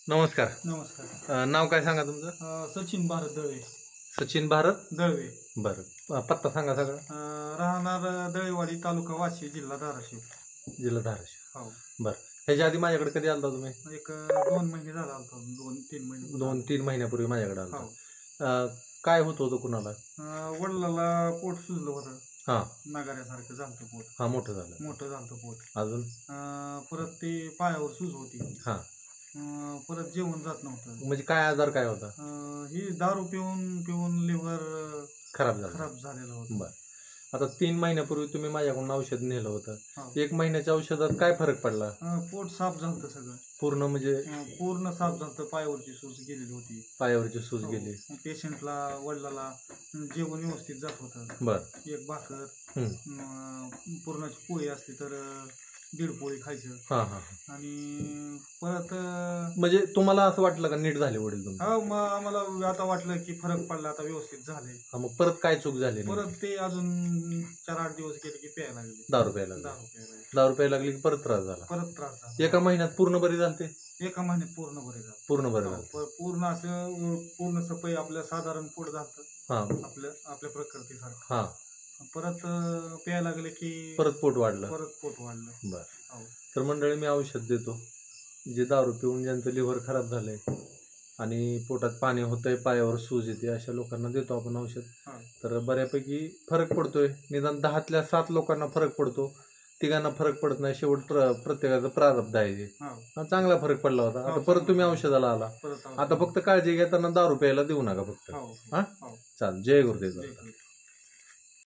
नमस्कार. नमस्कार. नाव काय सांगा तुमचं? सचिन भारत दळवे. सचिन भारत दळवे. बरं. पत्ता सांगा सगळं. राहणार दळेवाडी, तालुका वाशी, जिल्हा धाराशिव. जिल्हा धाराशिव. हो. बरं. ह्याच्या आधी माझ्याकडे कधी आलता तुम्ही? एक 2 महिने झाला होता. 2-3 महिने. 2-3 महिन्यापूर्वी माझ्याकडे आलता. हो. काय होत होतं कुणाला? वडिलाला पोट सुजलं होतं. हा. नगाऱ्यासारखं झालं पोट. हा, मोठं झालं. मोठं झालं पोट. अजून परत ते पायावर सूज होती. हा. परत जेवण जात नव्हतं. म्हणजे काय आजार काय होता? ही दारू पिऊन पिऊन लिव्हर खराब झालेलं होतं. बरं. आता 3 महिन्यापूर्वी तुम्ही माझ्याकडून औषध नेलं होतं. हो. 1 महिन्याच्या औषधात काय फरक पडला? पोट साफ झालं सगळं. पूर्ण म्हणजे पूर्ण साफ झालं. पायावरची सूज गेलेली होती. पायावरची सूज गेली. पेशंटला वडिलाला जेवण व्यवस्थित जात होतं. बरं. एक भाकर, पूर्णाची पोळी असली तर 1.5 पोळी खायचं. हा हा. आणि परत म्हणजे तुम्हाला असं वाटलं का नीट झाले वडील तुमचे? मग आम्हाला आता वाटलं की फरक पडला, आता व्यवस्थित झाले. मग परत काय चूक झाली? परत ते अजून 4-8 दिवस गेले की प्यायला लागले. दारू प्यायला लागली की परत त्रास झाला. एका महिन्यात पूर्ण बरी झालते? एका महिन्यात पूर्ण बरे झालं. पूर्ण असं पूर्ण सफाई आपल्या साधारण पोट झालं आपल्या प्रकृतीसारखं. हा. परत प्यायला लागले की परत पोट वाढलं. बरं. तर मंडळी, मी औषध देतो. जे दारू पिऊन ज्यांचं लिव्हर खराब झालंय आणि पोटात पाणी होतंय, पायावर सूज येते, अशा लोकांना देतो आपण औषध. तर बऱ्यापैकी फरक पडतोय. निदान 10तल्या 7 लोकांना फरक पडतो. 3घांना फरक पडत नाही. शेवट प्रत्येकाचं प्रारब्ध आहे. चांगला फरक पडला होता. आता परत तुम्ही औषधाला आला. आता फक्त काळजी घेताना दारू प्यायला देऊ नका फक्त. हा. चाल. जय गुरुदेव.